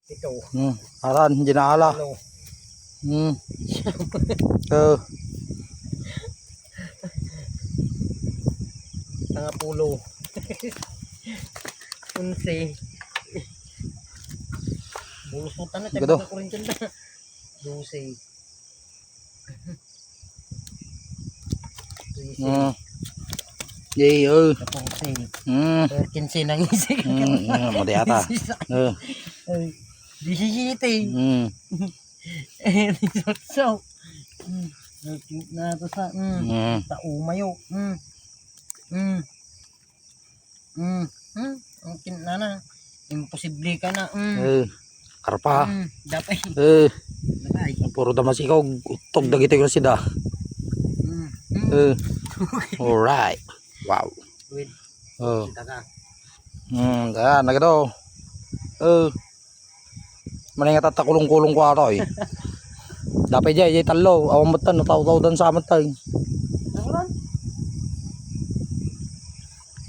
Ito. Aran, dinaala. Ano? Tanga pulo. 11. Bulos mo tanong. Gado. Tayo ko rin dyan na. 12. 13. Yay, 14. 15 nang isig. mati ata. 17. So, na to sa taumayo. Ang kinana. Imposible ka na. Karpa. Dapat. Nagay. Puro damas ikaw. Utog dagiti ko sida. Alright. Wow. Wait. Kita ka. Nagado. Maninga tatakulong-kulong ko ato eh. Dapat jay talo. Awang matan. Nataw-taw dan sa amat tayo.